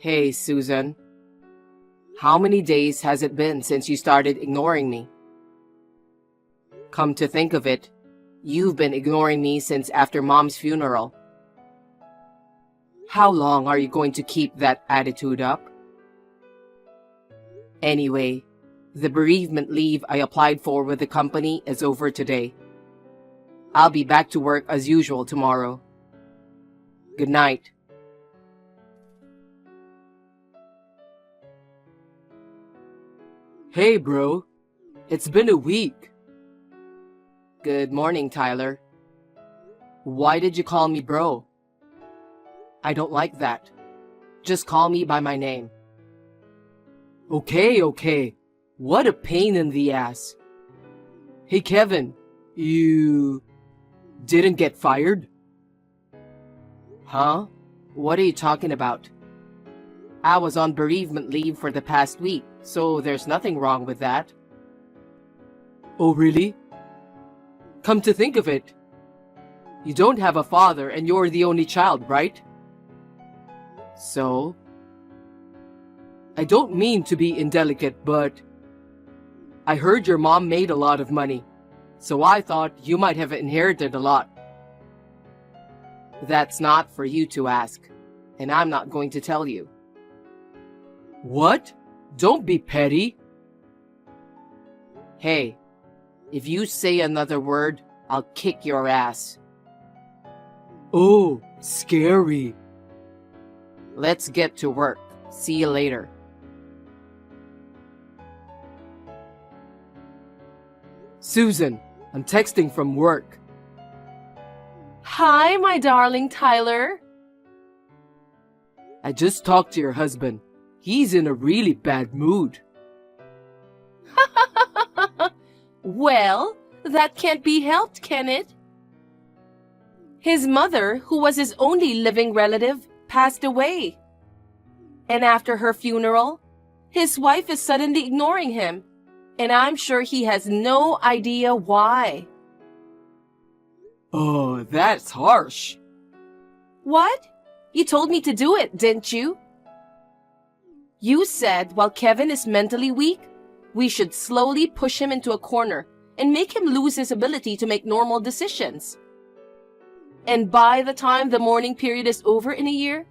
Hey, Susan. How many days has it been since you started ignoring me? Come to think of it, you've been ignoring me since after Mom's funeral. How long are you going to keep that attitude up? Anyway, the bereavement leave I applied for with the company is over today. I'll be back to work as usual tomorrow. Good night. Hey, bro. It's been a week. Good morning, Tyler. Why did you call me bro? I don't like that. Just call me by my name. Okay. What a pain in the ass. Hey, Kevin, you didn't get fired? Huh? What are you talking about? I was on bereavement leave for the past week, so there's nothing wrong with that. Oh, really? Come to think of it, you don't have a father and you're the only child, right? So? I don't mean to be indelicate, but I heard your mom made a lot of money, so I thought you might have inherited a lot. That's not for you to ask, and I'm not going to tell you. What? Don't be petty. Hey, if you say another word, I'll kick your ass. Oh, scary. Let's get to work. See you later. Susan, I'm texting from work. Hi, my darling Tyler. I just talked to your husband. He's in a really bad mood. Well, that can't be helped, can it? His mother, who was his only living relative, passed away. And after her funeral, his wife is suddenly ignoring him, and I'm sure he has no idea why. Oh, that's harsh. What? You told me to do it, didn't you? You said while Kevin is mentally weak, we should slowly push him into a corner and make him lose his ability to make normal decisions. And by the time the mourning period is over in a year,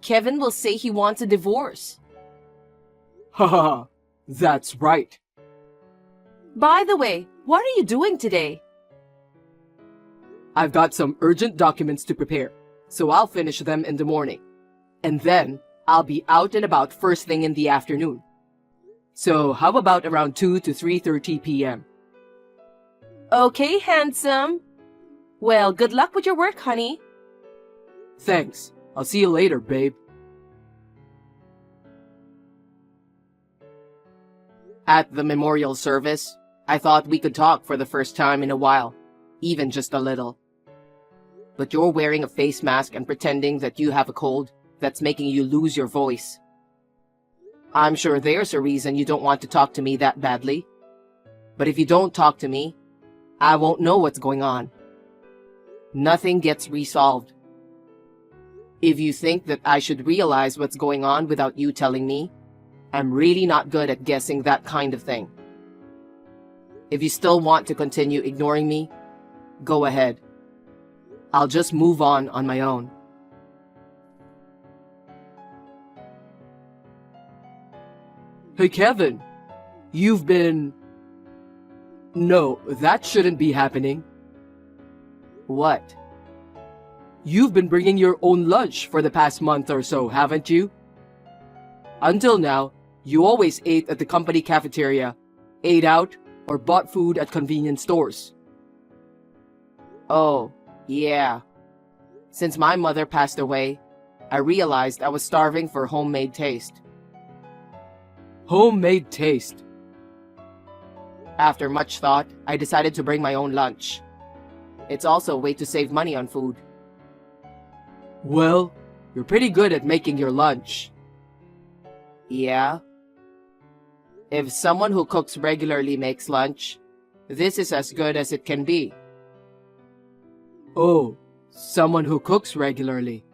Kevin will say he wants a divorce. Haha, that's right. By the way, what are you doing today? I've got some urgent documents to prepare, so I'll finish them in the morning. And then I'll be out and about first thing in the afternoon. So how about around 2 to 3:30 p.m.? Okay, handsome. Well, good luck with your work, honey. Thanks. I'll see you later, babe. At the memorial service, I thought we could talk for the first time in a while, even just a little. But you're wearing a face mask and pretending that you have a cold that's making you lose your voice. I'm sure there's a reason you don't want to talk to me that badly. But if you don't talk to me, I won't know what's going on. Nothing gets resolved. If you think that I should realize what's going on without you telling me, I'm really not good at guessing that kind of thing. If you still want to continue ignoring me, go ahead. I'll just move on my own. Hey, Kevin, you've been... No, that shouldn't be happening. What? You've been bringing your own lunch for the past month or so, haven't you? Until now, you always ate at the company cafeteria, ate out, or bought food at convenience stores. Oh, yeah. Since my mother passed away, I realized I was starving for homemade taste. Homemade taste. After much thought, I decided to bring my own lunch. It's also a way to save money on food. Well, you're pretty good at making your lunch. Yeah? If someone who cooks regularly makes lunch, this is as good as it can be. Oh, someone who cooks regularly.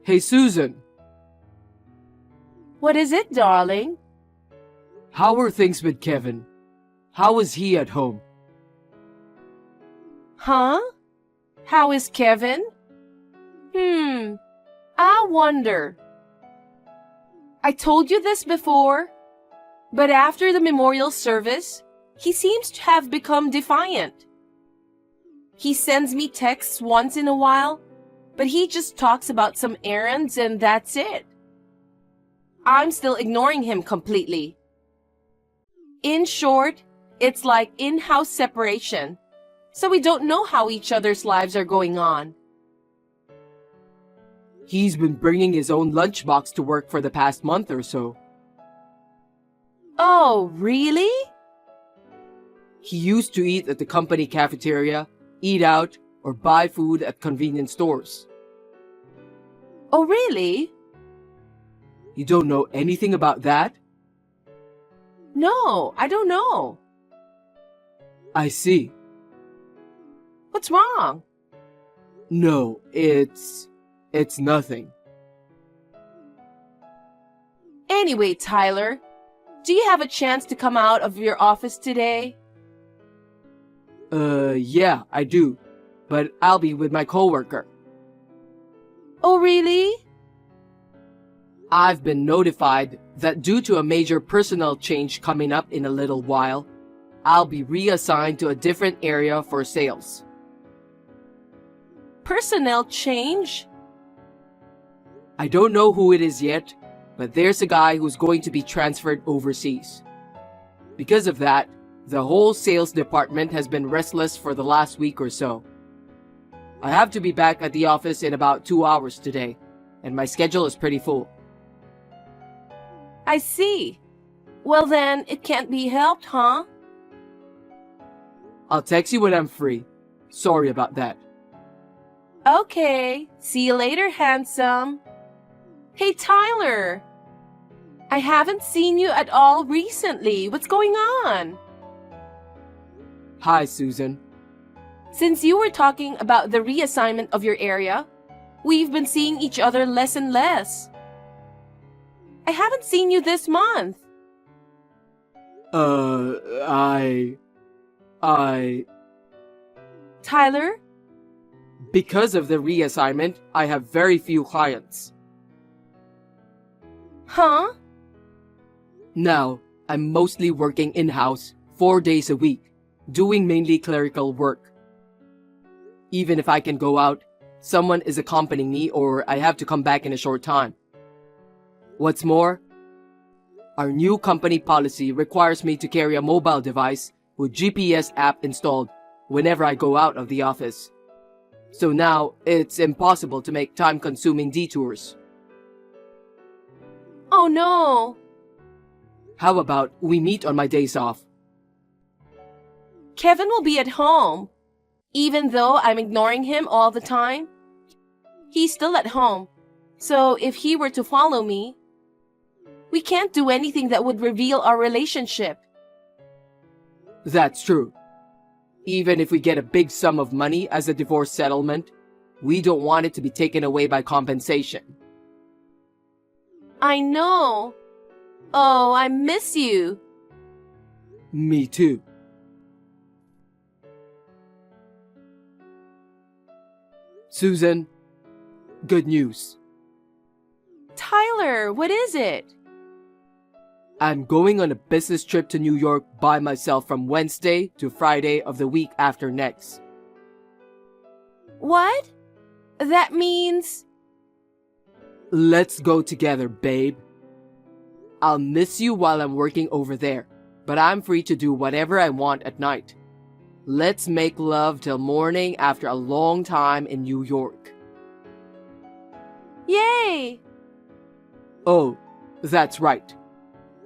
Hey, Susan, What is it, darling? how are things with Kevin? How is he at home? Huh? How is Kevin? I wonder. I told you this before, but after the memorial service, he seems to have become defiant. He sends me texts once in a while, but he just talks about some errands and that's it. I'm still ignoring him completely. In short, it's like in-house separation, so we don't know how each other's lives are going on. He's been bringing his own lunchbox to work for the past month or so. Oh, really? He used to eat at the company cafeteria, eat out, or buy food at convenience stores. Oh, really? You don't know anything about that? No, I don't know. I see. What's wrong? No, it's nothing. Anyway, Tyler, do you have a chance to come out of your office today? Yeah, I do. But I'll be with my coworker. Oh, really? I've been notified that due to a major personnel change coming up in a little while, I'll be reassigned to a different area for sales. Personnel change? I don't know who it is yet, but there's a guy who's going to be transferred overseas. Because of that, the whole sales department has been restless for the last week or so. I have to be back at the office in about 2 hours today, and my schedule is pretty full. I see. Well then, it can't be helped, huh? I'll text you when I'm free. Sorry about that. Okay. See you later, handsome. Hey, Tyler. I haven't seen you at all recently. What's going on? Hi, Susan. Since you were talking about the reassignment of your area, we've been seeing each other less and less. I haven't seen you this month. Tyler? Because of the reassignment, I have very few clients. Huh? Now, I'm mostly working in-house 4 days a week, doing mainly clerical work. Even if I can go out, someone is accompanying me or I have to come back in a short time. What's more, our new company policy requires me to carry a mobile device with GPS app installed whenever I go out of the office. So now, it's impossible to make time-consuming detours. Oh no. How about we meet on my days off? Kevin will be at home. Even though I'm ignoring him all the time, he's still at home. So if he were to follow me, we can't do anything that would reveal our relationship. That's true. Even if we get a big sum of money as a divorce settlement, we don't want it to be taken away by compensation. I know. Oh, I miss you. Me too. Susan, good news. Tyler, what is it? I'm going on a business trip to New York by myself from Wednesday to Friday of the week after next. What? That means... Let's go together, babe. I'll miss you while I'm working over there, but I'm free to do whatever I want at night. Let's make love till morning after a long time in New York. Yay! Oh, that's right.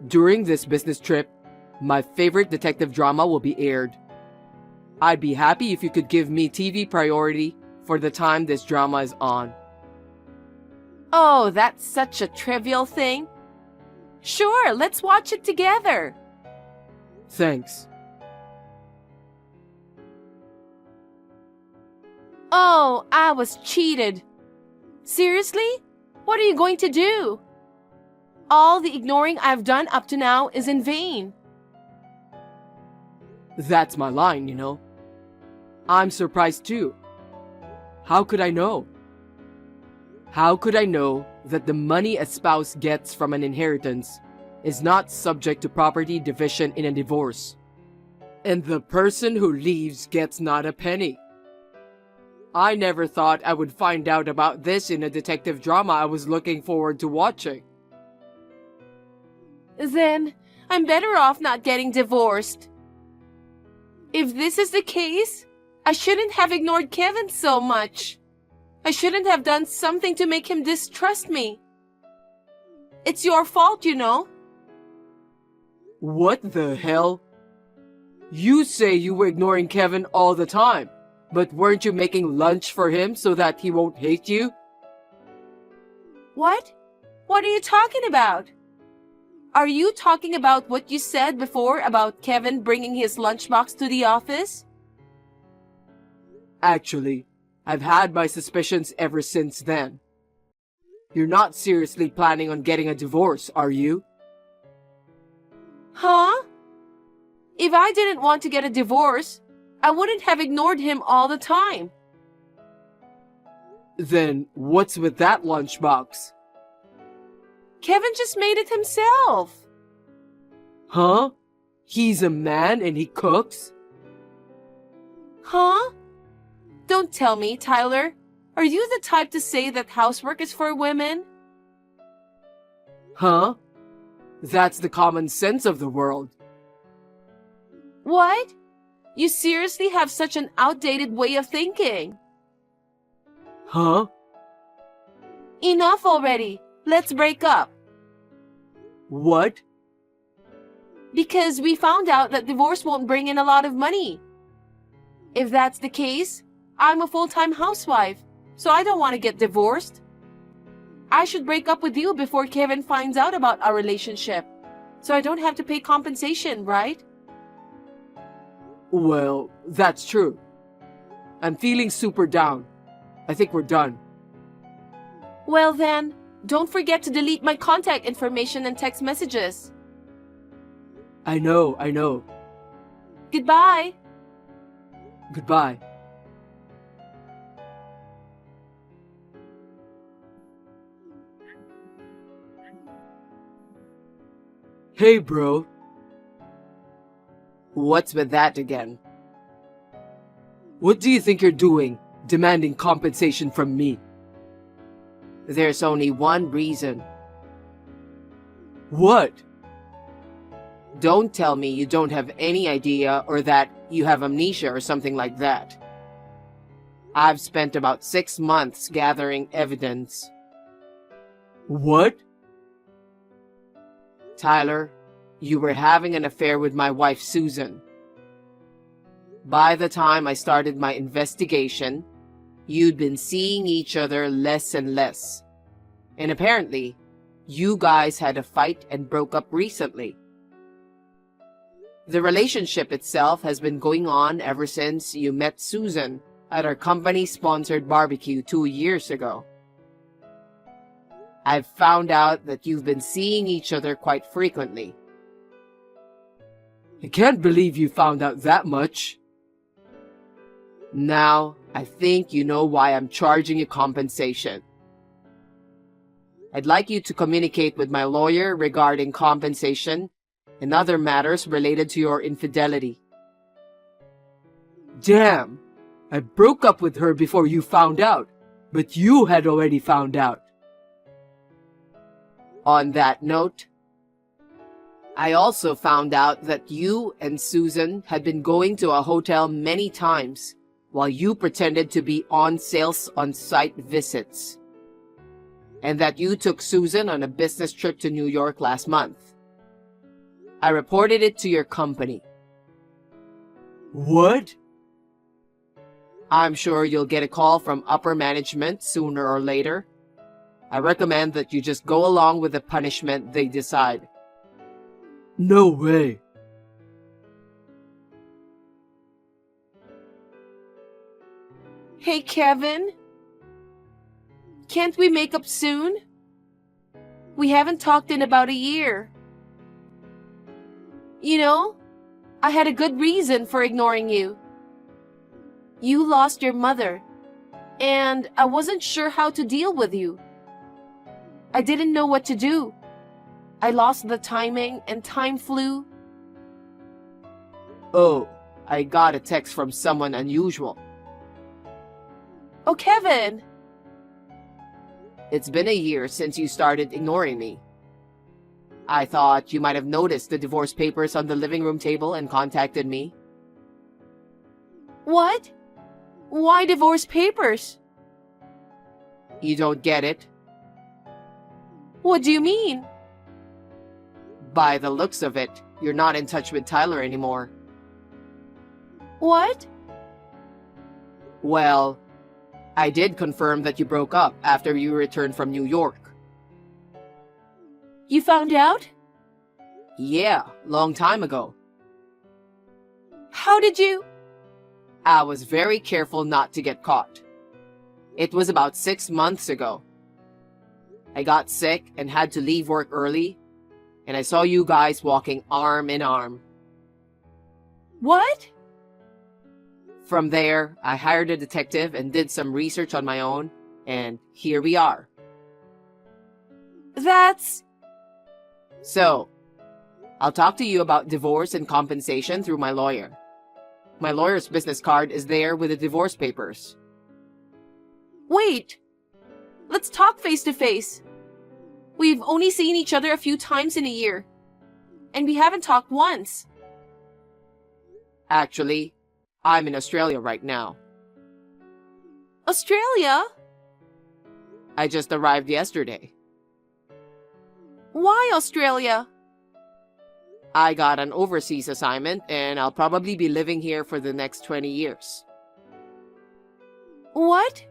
During this business trip, my favorite detective drama will be aired. I'd be happy if you could give me TV priority for the time this drama is on. Oh, that's such a trivial thing. Sure, let's watch it together. Thanks. Oh, I was cheated. Seriously? What are you going to do? All the ignoring I've done up to now is in vain. That's my line, you know. I'm surprised too. How could I know? How could I know that the money a spouse gets from an inheritance is not subject to property division in a divorce, and the person who leaves gets not a penny? I never thought I would find out about this in a detective drama I was looking forward to watching. Then I'm better off not getting divorced. If this is the case, I shouldn't have ignored Kevin so much. I shouldn't have done something to make him distrust me. It's your fault, you know. What the hell? You say you were ignoring Kevin all the time, but weren't you making lunch for him so that he won't hate you? What? What are you talking about? Are you talking about what you said before about Kevin bringing his lunchbox to the office? Actually, I've had my suspicions ever since then. You're not seriously planning on getting a divorce, are you? Huh? If I didn't want to get a divorce, I wouldn't have ignored him all the time. Then what's with that lunchbox? Kevin just made it himself. Huh? He's a man and he cooks? Huh? Don't tell me, Tyler. Are you the type to say that housework is for women? Huh? That's the common sense of the world. What? You seriously have such an outdated way of thinking. Huh? Enough already. Let's break up. What? Because we found out that divorce won't bring in a lot of money. If that's the case, I'm a full-time housewife, so I don't want to get divorced. I should break up with you before Kevin finds out about our relationship, so I don't have to pay compensation, right? Well, that's true. I'm feeling super down. I think we're done. Well then, don't forget to delete my contact information and text messages. I know. Goodbye. Goodbye. Hey, bro. What's with that again? What do you think you're doing, demanding compensation from me? There's only one reason. What? Don't tell me you don't have any idea or that you have amnesia or something like that. I've spent about 6 months gathering evidence. What? Tyler, you were having an affair with my wife, Susan. By the time I started my investigation, you'd been seeing each other less and less. And apparently, you guys had a fight and broke up recently. The relationship itself has been going on ever since you met Susan at our company-sponsored barbecue 2 years ago. I've found out that you've been seeing each other quite frequently. I can't believe you found out that much. Now, I think you know why I'm charging you compensation. I'd like you to communicate with my lawyer regarding compensation and other matters related to your infidelity. Damn! I broke up with her before you found out, but you had already found out. On that note, I also found out that you and Susan had been going to a hotel many times while you pretended to be on sales on-site visits, and that you took Susan on a business trip to New York last month. I reported it to your company. What? I'm sure you'll get a call from upper management sooner or later. I recommend that you just go along with the punishment they decide. No way. Hey, Kevin. Can't we make up soon? We haven't talked in about a year. You know, I had a good reason for ignoring you. You lost your mother, and I wasn't sure how to deal with you. I didn't know what to do. I lost the timing, and time flew. Oh, I got a text from someone unusual. Oh, Kevin! It's been a year since you started ignoring me. I thought you might have noticed the divorce papers on the living room table and contacted me. What? Why divorce papers? You don't get it? What do you mean? By the looks of it, you're not in touch with Tyler anymore. What? Well, I did confirm that you broke up after you returned from New York. You found out? Yeah, long time ago. How did you? I was very careful not to get caught. It was about 6 months ago. I got sick and had to leave work early, and I saw you guys walking arm in arm. What? From there, I hired a detective and did some research on my own, and here we are. That's... So, I'll talk to you about divorce and compensation through my lawyer. My lawyer's business card is there with the divorce papers. Wait! Let's talk face to face. We've only seen each other a few times in a year, and we haven't talked once. Actually, I'm in Australia right now. Australia? I just arrived yesterday. Why Australia? I got an overseas assignment, and I'll probably be living here for the next 20 years. What?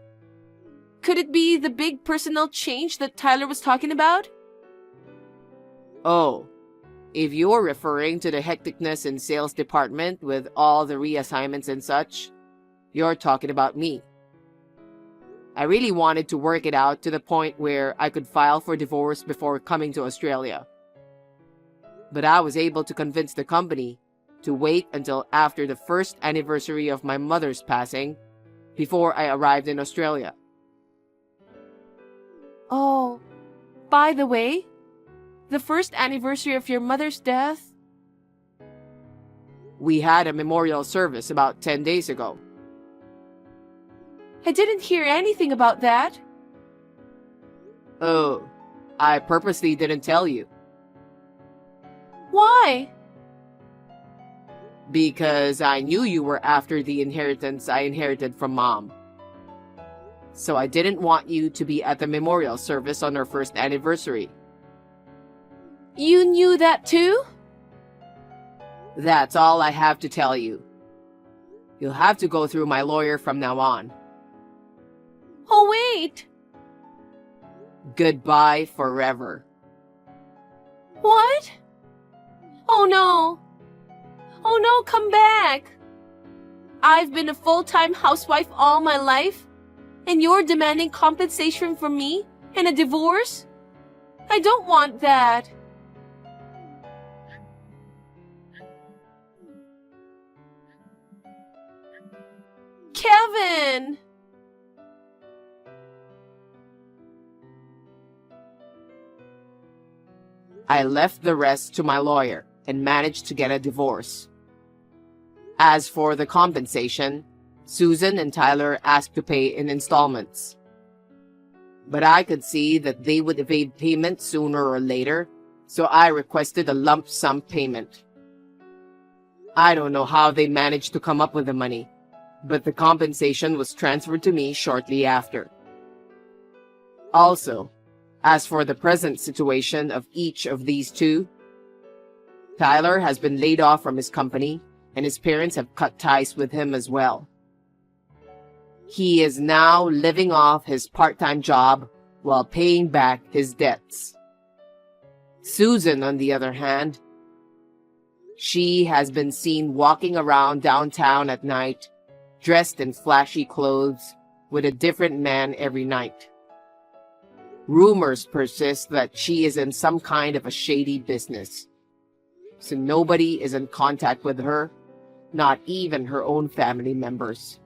Could it be the big personnel change that Tyler was talking about? Oh, if you're referring to the hecticness in sales department with all the reassignments and such, you're talking about me. I really wanted to work it out to the point where I could file for divorce before coming to Australia. But I was able to convince the company to wait until after the first anniversary of my mother's passing before I arrived in Australia. Oh, by the way, the first anniversary of your mother's death? We had a memorial service about 10 days ago. I didn't hear anything about that. Oh, I purposely didn't tell you. Why? Because I knew you were after the inheritance I inherited from Mom. So I didn't want you to be at the memorial service on our first anniversary. You knew that too? That's all I have to tell you. You'll have to go through my lawyer from now on. Oh, wait! Goodbye forever. What? Oh no! Oh no, come back! I've been a full-time housewife all my life, and you're demanding compensation from me and a divorce? I don't want that. Kevin! I left the rest to my lawyer and managed to get a divorce. As for the compensation, Susan and Tyler asked to pay in installments. But I could see that they would evade payment sooner or later, so I requested a lump sum payment. I don't know how they managed to come up with the money, but the compensation was transferred to me shortly after. Also, as for the present situation of each of these two, Tyler has been laid off from his company, and his parents have cut ties with him as well. He is now living off his part-time job while paying back his debts. Susan, on the other hand, she has been seen walking around downtown at night, dressed in flashy clothes, with a different man every night. Rumors persist that she is in some kind of a shady business. So nobody is in contact with her, not even her own family members.